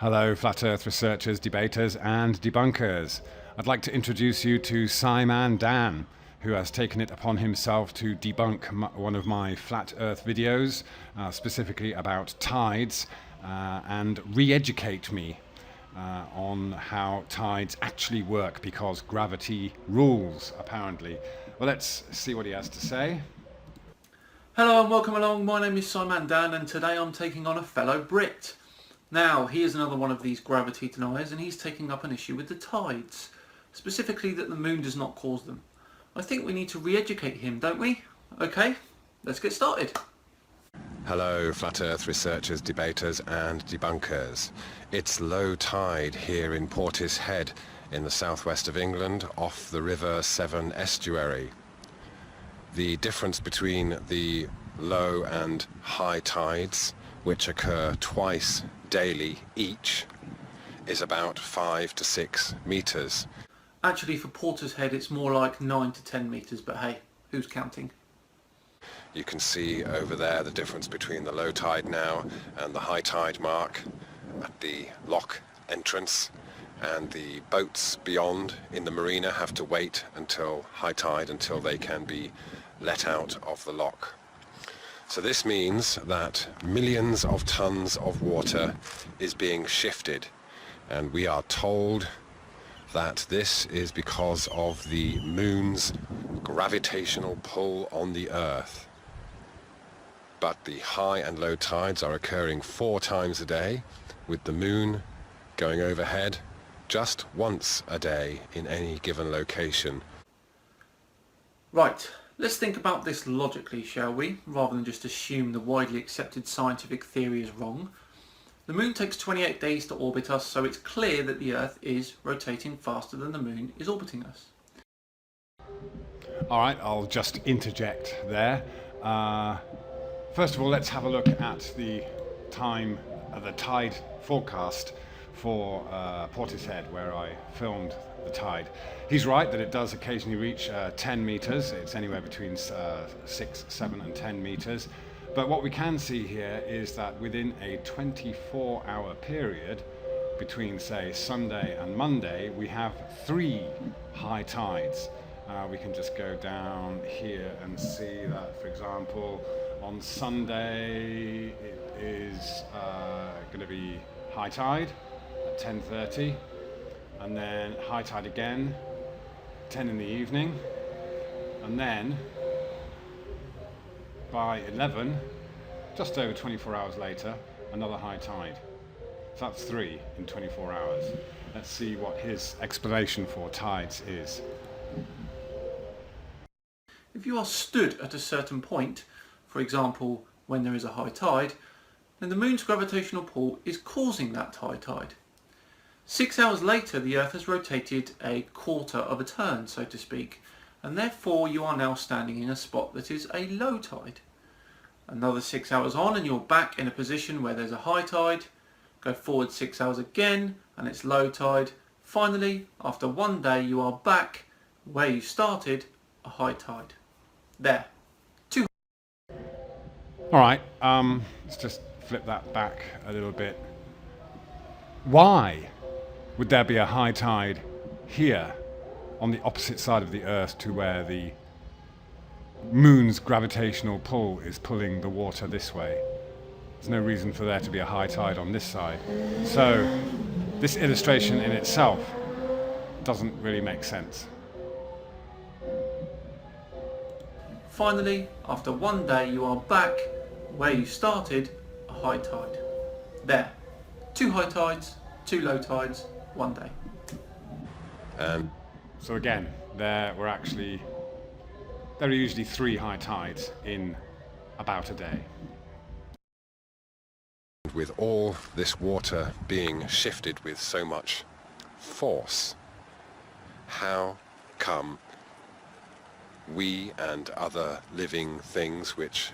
Hello, Flat Earth researchers, debaters and debunkers. I'd like to introduce you to SciManDan, who has taken it upon himself to debunk one of my Flat Earth videos, specifically about tides, and re-educate me on how tides actually work, because gravity rules, apparently. Well, let's see what he has to say. Hello and welcome along, my name is SciManDan and today I'm taking on a fellow Brit. Now, he is another one of these gravity deniers and he's taking up an issue with the tides, specifically that the moon does not cause them. I think we need to re-educate him, don't we? Okay, let's get started. Hello, Flat Earth researchers, debaters and debunkers. It's low tide here in Portishead in the southwest of England off the River Severn estuary. The difference between the low and high tides, which occur twice daily each, is about 5 to 6 metres. Actually, for Portishead it's more like 9 to 10 metres, but hey, who's counting? You can see over there the difference between the low tide now and the high tide mark at the lock entrance, and the boats beyond in the marina have to wait until high tide until they can be let out of the lock. So this means that millions of tons of water is being shifted, and we are told that this is because of the moon's gravitational pull on the Earth. But the high and low tides are occurring 4 times a day, with the moon going overhead just once a day in any given location. Right, let's think about this logically, shall we, rather than just assume the widely accepted scientific theory is wrong. The moon takes 28 days to orbit us, so it's clear that the Earth is rotating faster than the moon is orbiting us. Alright, I'll just interject there. First of all, let's have a look at the tide forecast for Portishead, where I filmed the tide. He's right that it does occasionally reach 10 metres. It's anywhere between 6, 7 and 10 metres. But what we can see here is that within a 24-hour period between, say, Sunday and Monday, we have 3 high tides. We can just go down here and see that, for example, on Sunday it is going to be high tide at 10:30, and then high tide again 10 in the evening, and then by 11, just over 24 hours later, another high tide. So that's 3 in 24 hours. Let's see what his explanation for tides is. If you are stood at a certain point, for example when there is a high tide, then the moon's gravitational pull is causing that high tide. 6 hours later the Earth has rotated a quarter of a turn, so to speak, and therefore you are now standing in a spot that is a low tide. Another 6 hours on and you're back in a position where there's a high tide. Go forward 6 hours again and it's low tide. Finally, after 1 day, you are back where you started, a high tide. There. Alright, let's just flip that back a little bit. Why would there be a high tide here on the opposite side of the Earth to where the moon's gravitational pull is pulling the water this way? There's no reason for there to be a high tide on this side. So this illustration in itself doesn't really make sense. Finally, after 1 day, you are back where you started, a high tide. There. 2 high tides, 2 low tides, 1 day. So again, there are usually 3 high tides in about a day. With all this water being shifted with so much force, how come we and other living things which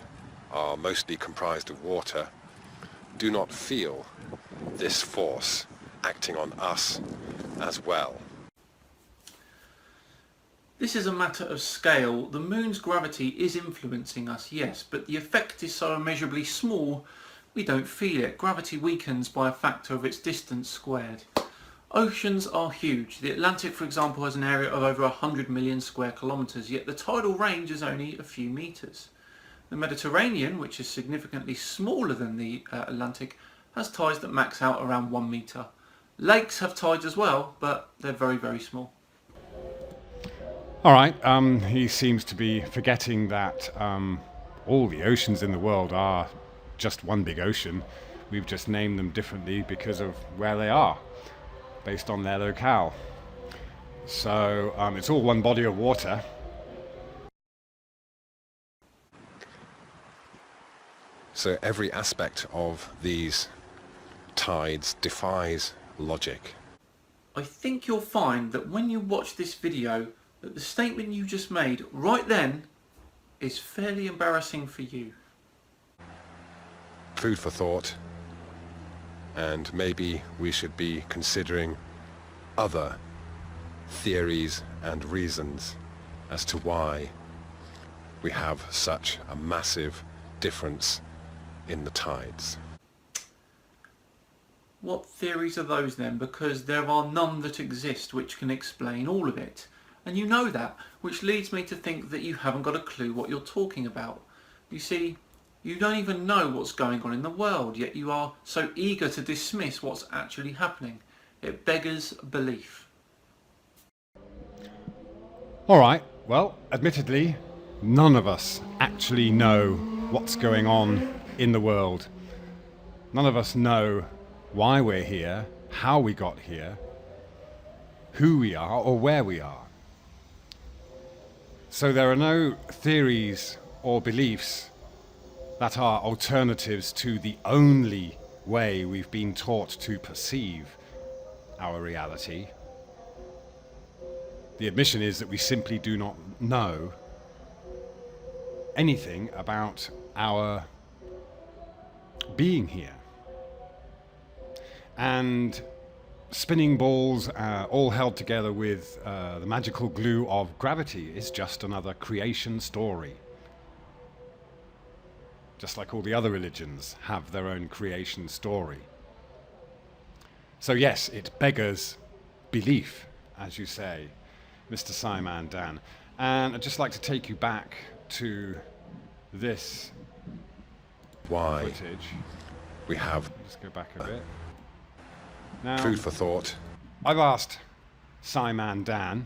are mostly comprised of water do not feel this force acting on us as well? This is a matter of scale. The moon's gravity is influencing us, yes, but the effect is so immeasurably small We don't feel it. Gravity weakens by a factor of its distance squared. Oceans are huge. The Atlantic, for example, has an area of over 100 million square kilometres, yet the tidal range is only a few metres. The Mediterranean, which is significantly smaller than the Atlantic, has tides that max out around 1 metre. Lakes have tides as well, but they're very, very small. All right, he seems to be forgetting that all the oceans in the world are just one big ocean. We've just named them differently because of where they are, based on their locale. So it's all one body of water. So every aspect of these tides defies logic. I think you'll find that when you watch this video, that the statement you just made right then is fairly embarrassing for you. Food for thought, and maybe we should be considering other theories and reasons as to why we have such a massive difference in the tides. What theories are those then? Because there are none that exist which can explain all of it. And you know that, which leads me to think that you haven't got a clue what you're talking about. You see, you don't even know what's going on in the world, yet you are so eager to dismiss what's actually happening. It beggars belief. All right, well, admittedly, none of us actually know what's going on in the world. None of us know why we're here, how we got here, who we are, or where we are. So there are no theories or beliefs that are alternatives to the only way we've been taught to perceive our reality. The admission is that we simply do not know anything about our being here. And spinning balls, all held together with the magical glue of gravity, is just another creation story. Just like all the other religions have their own creation story. So yes, it beggars belief, as you say, Mr. SciManDan. And I'd just like to take you back to this Why footage. we have Let's go back a bit. Now, food for thought. I've asked SciManDan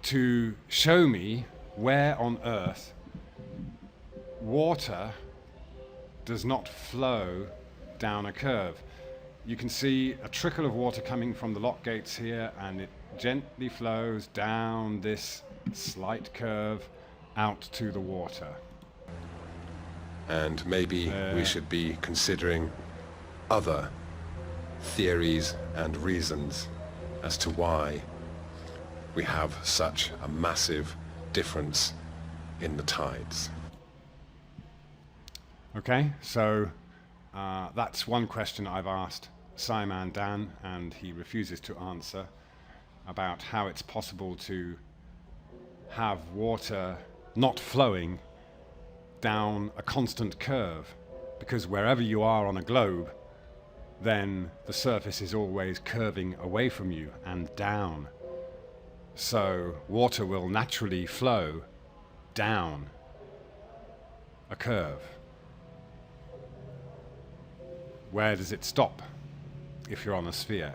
to show me where on earth water does not flow down a curve. You can see a trickle of water coming from the lock gates here, and it gently flows down this slight curve out to the water. And maybe we should be considering other theories and reasons as to why we have such a massive difference in the tides. Okay, so that's one question I've asked SciManDan, and he refuses to answer, about how it's possible to have water not flowing down a constant curve, because wherever you are on a globe, then the surface is always curving away from you and down. So water will naturally flow down a curve. Where does it stop if you're on a sphere?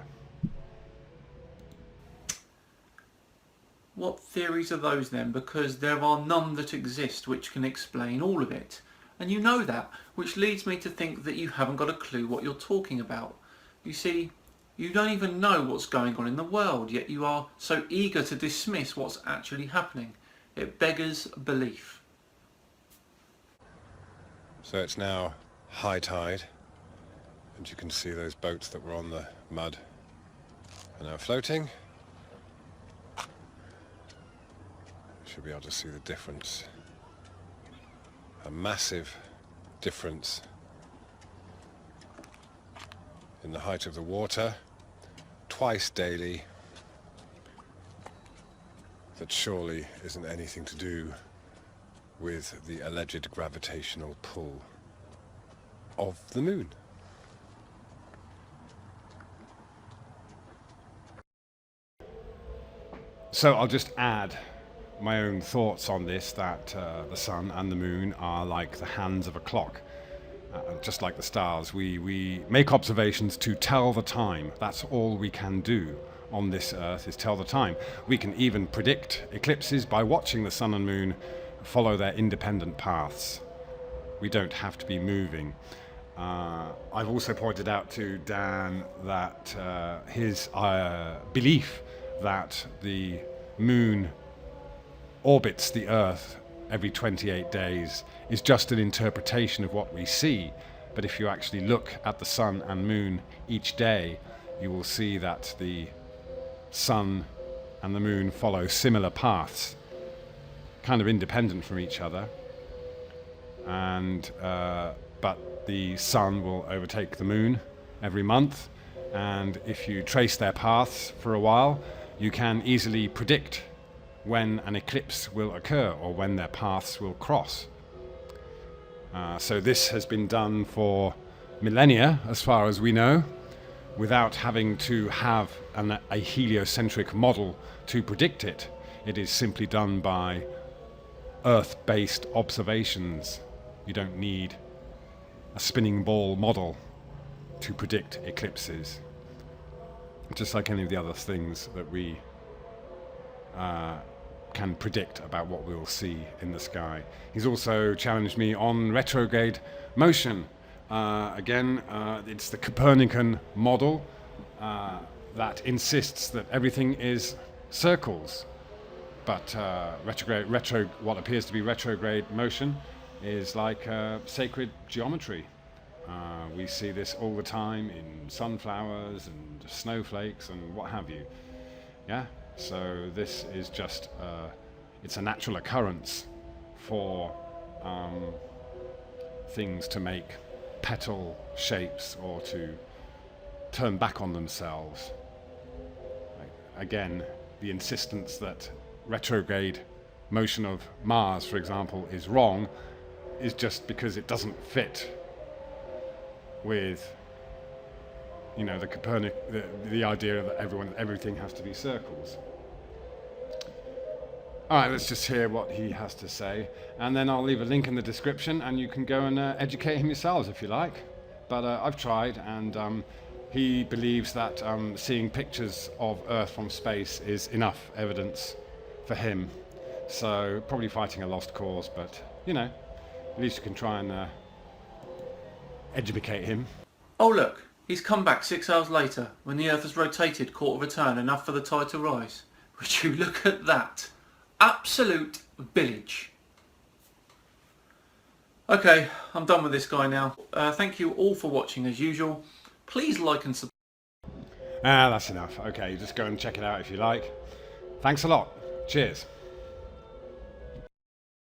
What theories are those then? Because there are none that exist which can explain all of it. And you know that, which leads me to think that you haven't got a clue what you're talking about. You see, you don't even know what's going on in the world, yet you are so eager to dismiss what's actually happening. It beggars belief. So it's now high tide, and you can see those boats that were on the mud are now floating. Should be able to see the difference. A massive difference in the height of the water, twice daily. That surely isn't anything to do with the alleged gravitational pull. of the moon. So I'll just add my own thoughts on this, that the sun and the moon are like the hands of a clock. Just like the stars, we make observations to tell the time. That's all we can do on this earth, is tell the time. We can even predict eclipses by watching the sun and moon follow their independent paths. We don't have to be moving. I've also pointed out to Dan that his belief that the moon orbits the earth every 28 days is just an interpretation of what we see. But if you actually look at the sun and moon each day, you will see that the sun and the moon follow similar paths, kind of independent from each other. And but the sun will overtake the moon every month, and if you trace their paths for a while, you can easily predict when an eclipse will occur or when their paths will cross. So this has been done for millennia, as far as we know, without having to have a heliocentric model to predict it. It is simply done by Earth-based observations. You don't need a spinning ball model to predict eclipses, just like any of the other things that we can predict about what we'll see in the sky. He's also challenged me on retrograde motion. Again, it's the Copernican model that insists that everything is circles, but what appears to be retrograde motion is like sacred geometry. We see this all the time in sunflowers and snowflakes and what have you. Yeah. So this is just, it's a natural occurrence for things to make petal shapes or to turn back on themselves. Again, the insistence that retrograde motion of Mars, for example, is wrong is just because it doesn't fit with, you know, the idea that everything has to be circles. All right, let's just hear what he has to say, and then I'll leave a link in the description, and you can go and educate him yourselves if you like. But I've tried, and he believes that seeing pictures of Earth from space is enough evidence for him. So probably fighting a lost cause, but you know, at least you can try and educate him. Oh look, he's come back 6 hours later when the Earth has rotated quarter of a turn, enough for the tide to rise. Would you look at that? Absolute village. Okay, I'm done with this guy now. Thank you all for watching as usual. Please like and subscribe. That's enough. Okay, just go and check it out if you like. Thanks a lot. Cheers.